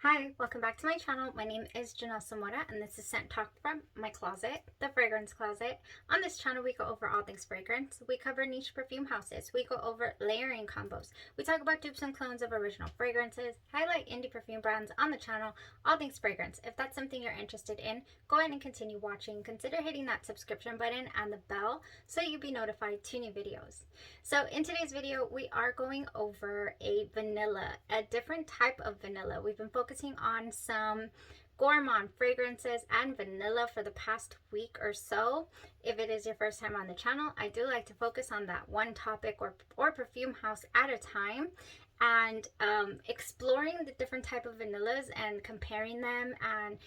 Hi, welcome back to my channel. My name is Janelle Samora and this is Scent Talk from my closet, the fragrance closet. On this channel, we go over all things fragrance. We cover niche perfume houses. We go over layering combos. We talk about dupes and clones of original fragrances, highlight indie perfume brands on the channel, all things fragrance. If that's something you're interested in, go ahead and continue watching. Consider hitting that subscription button and the bell so you'll be notified to new videos. So in today's video, we are going over a vanilla, a different type of vanilla. We've been focusing on some Gourmand fragrances and vanilla for the past week or so. If it is your first time on the channel, I do like to focus on that one topic or perfume house at a time, and exploring the different type of vanillas and comparing them, and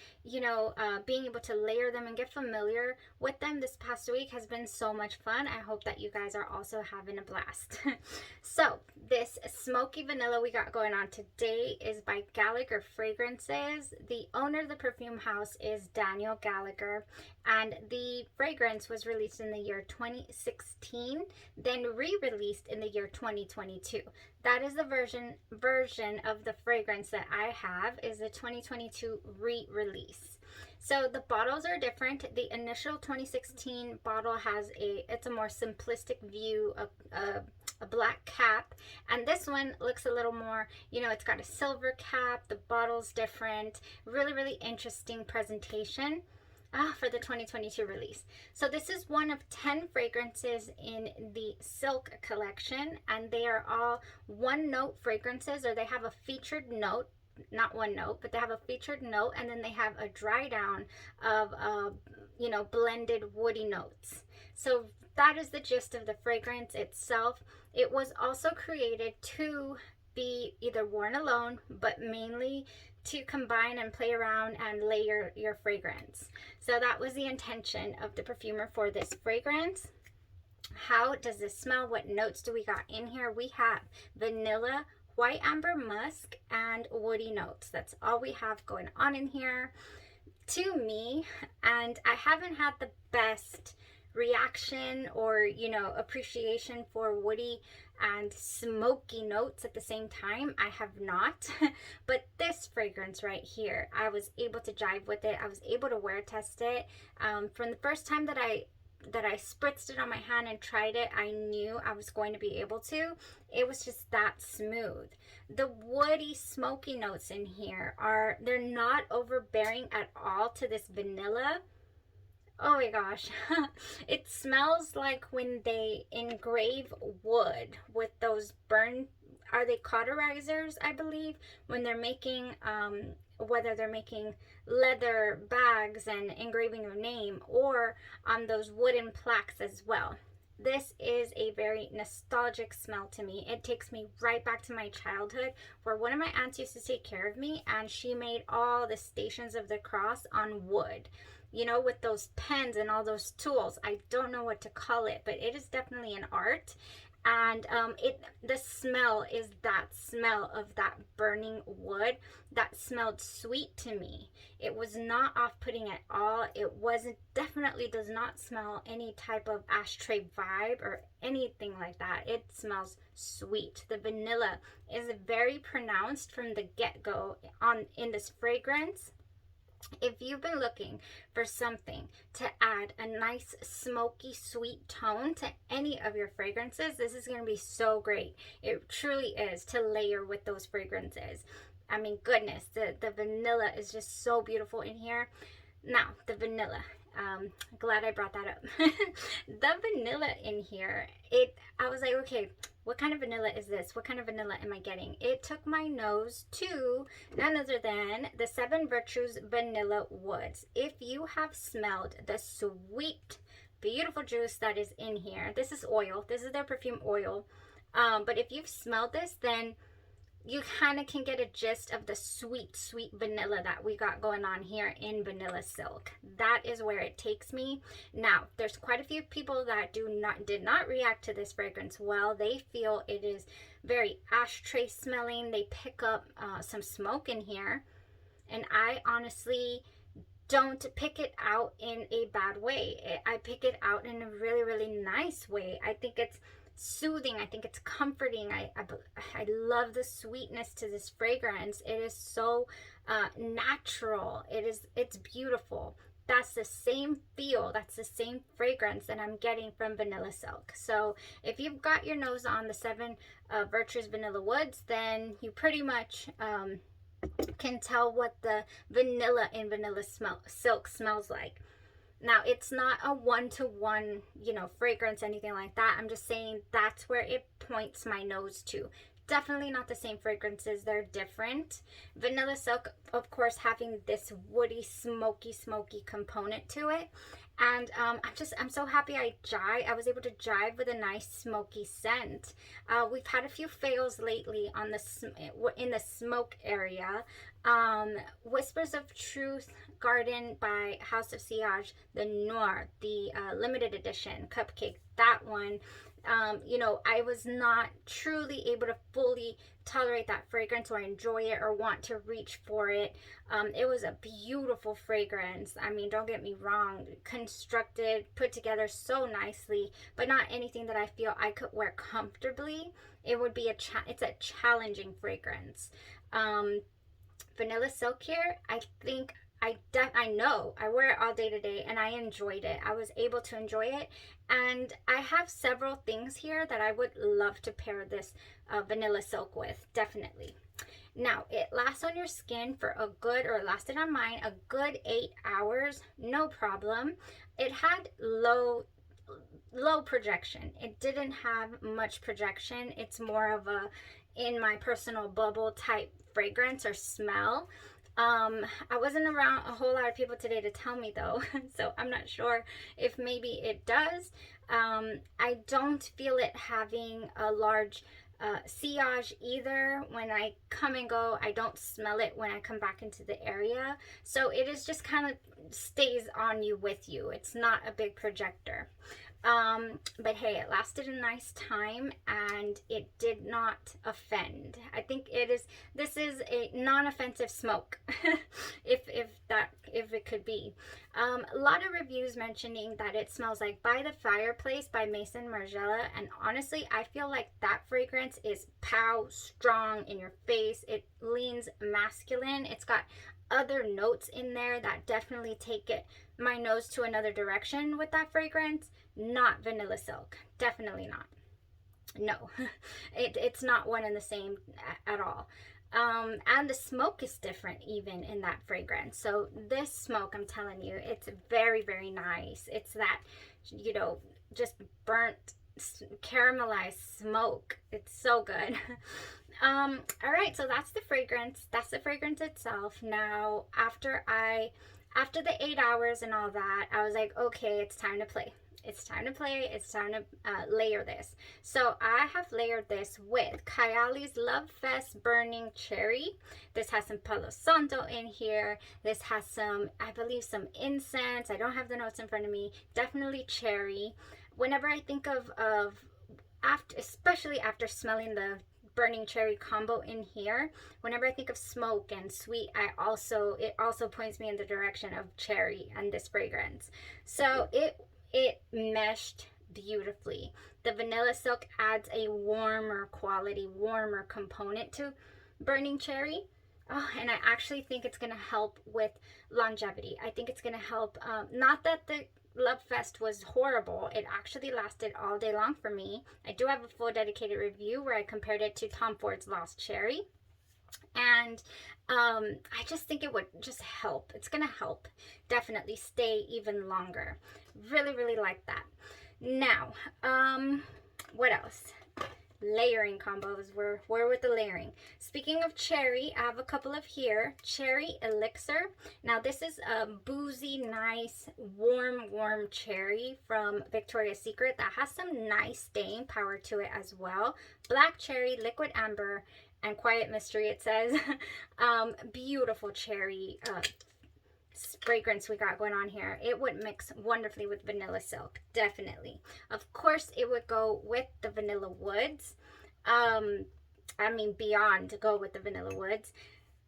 being able to layer them and get familiar with them this past week has been so much fun. I hope that you guys are also having a blast. So this Smokey Vanilla we got going on today is by Gallagher Fragrances. The owner of the perfume house is Daniel Gallagher, and the fragrance was released in the year 2016, then re-released in the year 2022. That is the version of the fragrance that I have, is the 2022 re-release. So the bottles are different. The initial 2016 bottle has it's a more simplistic view, a black cap, and this one looks a little more, it's got a silver cap, the bottle's different, really interesting presentation. For the 2022 release. So this is one of 10 fragrances in the Silk collection, and they are all one note fragrances, or they have a featured note, not one note, but they have a featured note, and then they have a dry down of blended woody notes. So that is the gist of the fragrance itself. It was also created to be either worn alone, but mainly to combine and play around and layer your fragrance. So that was the intention of the perfumer for this fragrance. How does this smell? What notes do we got in here? We have vanilla, white amber musk, and woody notes. That's all we have going on in here to me, and I haven't had the best reaction or appreciation for woody and smoky notes at the same time. I have not. But this fragrance right here, I was able to jive with it. I was able to wear test it. From the first time that I spritzed it on my hand and tried it, I knew I was going to be able to. It was just that smooth. The woody smoky notes in here they're not overbearing at all to this vanilla. Oh my gosh. It smells like when they engrave wood with those are they cauterizers, I believe, when they're making whether they're making leather bags and engraving your name, or on those wooden plaques as well. This is a very nostalgic smell to me. It takes me right back to my childhood, where one of my aunts used to take care of me, and she made all the Stations of the Cross on wood, with those pens and all those tools. I don't know what to call it, but it is definitely an art. And the smell is that smell of that burning wood that smelled sweet to me. It was not off-putting at all. It definitely does not smell any type of ashtray vibe or anything like that. It smells sweet. The vanilla is very pronounced from the get-go in this fragrance. If you've been looking for something to add a nice smoky sweet tone to any of your fragrances, this is going to be so great. It truly is, to layer with those fragrances. I mean, goodness, the vanilla is just so beautiful in here. Now, the vanilla. Glad I brought that up. The vanilla in here, I was like, okay, what kind of vanilla is this? What kind of vanilla am I getting? It took my nose to none other than the 7 Virtues Vanilla Woods. If you have smelled the sweet, beautiful juice that is in here, this is oil. This is their perfume oil. But if you've smelled this, then you kind of can get a gist of the sweet vanilla that we got going on here in Vanilla Silk. That is where it takes me. Now, there's quite a few people that did not react to this fragrance well. They feel it is very ashtray smelling. They pick up some smoke in here, and I honestly don't pick it out in a bad way. I pick it out in a really nice way. I think it's soothing. I think it's comforting. I love the sweetness to this fragrance. It is so natural. It's beautiful. That's the same feel, that's the same fragrance that I'm getting from Vanilla Silk. So if you've got your nose on the 7 Virtues Vanilla Woods, then you pretty much can tell what the vanilla in Vanilla Silk smells like. Now, it's not a one-to-one, you know, fragrance, anything like that. I'm just saying that's where it points my nose to. Definitely not the same fragrances. They're different. Vanilla Silk, of course, having this woody, smoky component to it. And I'm so happy I was able to jive with a nice smoky scent. We've had a few fails lately on in the smoke area. Whispers of Truth Garden by House of Sillage, the Noir, the limited edition cupcake, that one. You know, I was not truly able to fully tolerate that fragrance or enjoy it or want to reach for it. It was a beautiful fragrance. I mean, don't get me wrong, constructed, put together so nicely, but not anything that I feel I could wear comfortably. It would be it's a challenging fragrance. Vanilla Silk here, I think I know I wear it all day to day and I enjoyed it. I was able to enjoy it, and I have several things here that I would love to pair this Vanilla Silk with, definitely. Now, it lasts on your skin for a good, or it lasted on mine, a good 8 hours, no problem. It had low projection. It didn't have much projection. It's more of a in my personal bubble type fragrance or smell. I wasn't around a whole lot of people today to tell me though, so I'm not sure if maybe it does. I don't feel it having a large sillage either. When I come and go, I don't smell it when I come back into the area. So it is just kind of stays on you with you. It's not a big projector. But hey, it lasted a nice time and it did not offend. I think this is a non-offensive smoke, if it could be. A lot of reviews mentioning that it smells like By the Fireplace by Maison Margiela, and honestly, I feel like that fragrance is pow, strong, in your face. It leans masculine. It's got other notes in there that definitely take my nose to another direction with that fragrance. Not Vanilla Silk, definitely not. No, it's not one and the same at all. And the smoke is different even in that fragrance. So this smoke, I'm telling you, it's very, very nice. It's that, you know, just burnt caramelized smoke. It's so good. All right, so that's the fragrance. That's the fragrance itself. Now, after the 8 hours and all that, I was like, okay, it's time to play. It's time to play. It's time to layer this. So I have layered this with Kayali's Love Fest Burning Cherry. This has some Palo Santo in here. This has some, I believe, some incense. I don't have the notes in front of me. Definitely cherry. Whenever I think of especially after smelling the burning cherry combo in here, whenever I think of smoke and sweet, it also points me in the direction of cherry and this fragrance. So it meshed beautifully. The Vanilla Silk adds a warmer quality, warmer component to burning cherry. Oh, and I actually think it's going to help with longevity. I think it's going to help, not that the Love Fest was horrible. It actually lasted all day long for me. I do have a full dedicated review where I compared it to Tom Ford's Lost Cherry. And I just think it would just help. It's going to help definitely stay even longer. Really, really like that. Now, what else? Layering combos. We're with the layering. Speaking of cherry, I have a couple of here. Cherry Elixir. Now this is a boozy, nice, warm cherry from Victoria's Secret that has some nice staying power to it as well. Black cherry, liquid amber, and quiet mystery, it says. Beautiful cherry fragrance we got going on here. It would mix wonderfully with Vanilla Silk, definitely. Of course, it would go with the Vanilla Woods. I mean, beyond to go with the Vanilla Woods.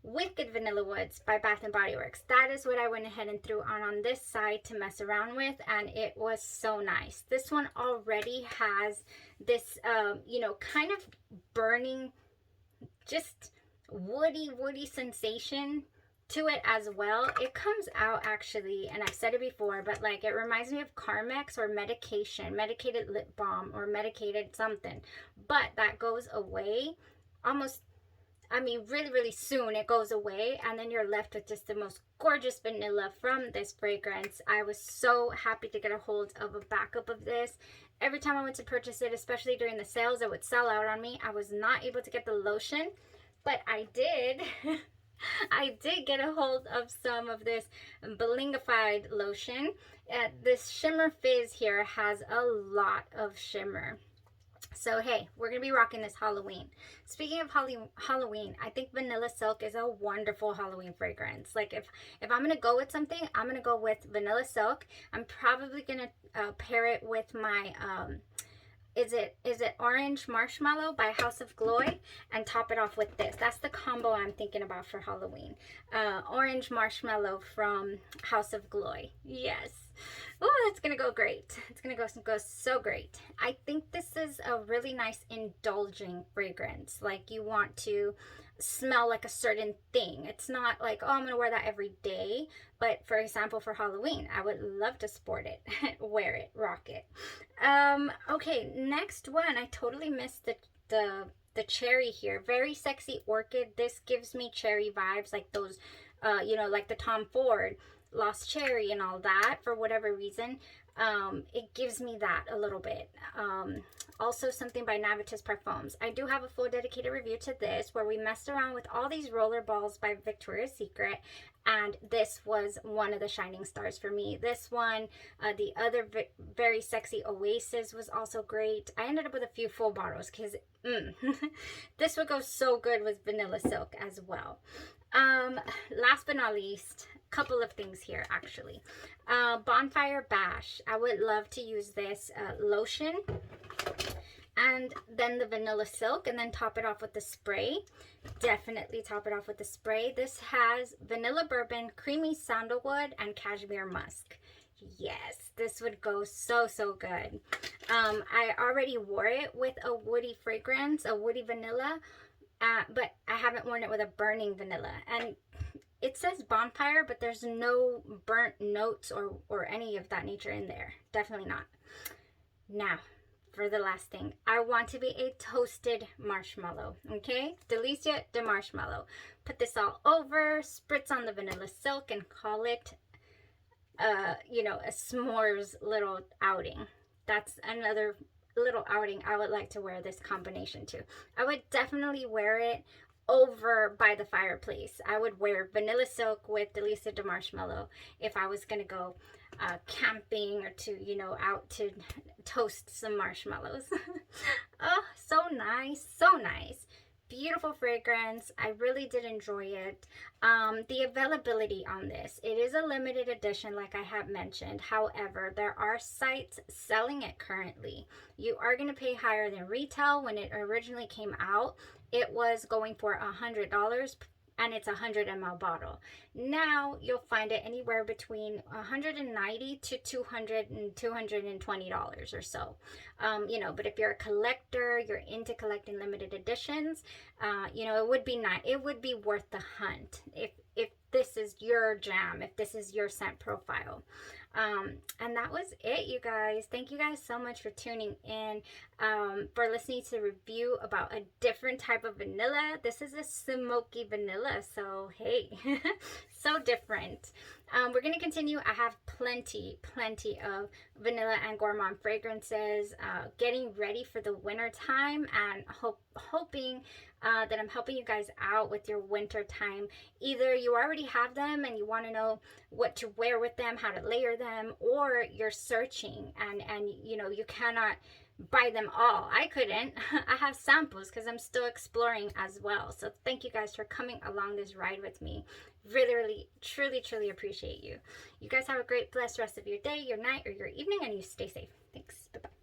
Wicked Vanilla Woods by Bath & Body Works. That is what I went ahead and threw on this side to mess around with, and it was so nice. This one already has this, you know, kind of burning, just woody sensation to it as well. It comes out actually, and I've said it before, but like it reminds me of Carmex or medicated lip balm or medicated something, but that goes away almost, I mean, really, really soon. It goes away, and then you're left with just the most gorgeous vanilla from this fragrance. I was so happy to get a hold of a backup of this. Every time I went to purchase it, especially during the sales, it would sell out on me. I was not able to get the lotion, but I did. I did get a hold of some of this blingified lotion. This Shimmer Fizz here has a lot of shimmer. So hey, we're gonna be rocking this Halloween. Speaking of Halloween, I think Vanilla Silk is a wonderful Halloween fragrance. Like if I'm gonna go with something, I'm gonna go with Vanilla Silk. I'm probably gonna pair it with my is it Orange Marshmallow by House of Glory, and top it off with this. That's the combo I'm thinking about for Halloween. Orange Marshmallow from House of Glory. Yes. Oh, that's gonna go great. It's gonna go so great. I think this is a really nice indulging fragrance. Like you want to smell like a certain thing. It's not like, oh, I'm gonna wear that every day. But for example, for Halloween, I would love to sport it, wear it, rock it. Okay, next one. I totally missed the cherry here. Very Sexy Orchid. This gives me cherry vibes, like those, you know, like the Tom Ford Lost Cherry and all that. For whatever reason, it gives me that a little bit. Also something by Navitus Parfums. I do have a full dedicated review to this where we messed around with all these roller balls by Victoria's Secret, and this was one of the shining stars for me. This one, the other Very Sexy Oasis was also great. I ended up with a few full bottles because this would go so good with Vanilla Silk as well. Last but not least, couple of things here actually. Bonfire Bash. I would love to use this lotion and then the Vanilla Silk, and then top it off with the spray. Definitely top it off with the spray. This has vanilla bourbon, creamy sandalwood, and cashmere musk. Yes, this would go so good. I already wore it with a woody fragrance, a woody vanilla, but I haven't worn it with a burning vanilla. And it says bonfire, but there's no burnt notes or any of that nature in there. Definitely not. Now, for the last thing, I want to be a toasted marshmallow, okay? Delicia de marshmallow. Put this all over, spritz on the Vanilla Silk, and call it, you know, a s'mores little outing. That's another little outing I would like to wear this combination to. I would definitely wear it over by the fireplace. I would wear Vanilla Silk with Delicia de Marshmallow if I was gonna go camping or to, you know, out to toast some marshmallows. Oh, so nice, so nice. Beautiful fragrance. I really did enjoy it. The availability on this, it is a limited edition like I have mentioned. However, there are sites selling it currently. You are going to pay higher than retail. When it originally came out, it was going for $100, and it's a 100 ml bottle. Now you'll find it anywhere between $190 to $200 and $220 or so. You know, but if you're a collector, you're into collecting limited editions, you know, it would be nice. It would be worth the hunt if this is your jam, if this is your scent profile. And that was it, you guys. Thank you guys so much for tuning in, for listening to review about a different type of vanilla. This is a Smokey Vanilla, so hey, so different. We're going to continue. I have plenty of vanilla and gourmand fragrances, getting ready for the winter time, and hoping that I'm helping you guys out with your winter time. Either you already have them and you want to know what to wear with them, how to layer them, or you're searching and you know, you cannot buy them all. I couldn't. I have samples because I'm still exploring as well. So thank you guys for coming along this ride with me. Really, truly appreciate you. You guys have a great, blessed rest of your day, your night, or your evening, and you stay safe. Thanks. Bye-bye.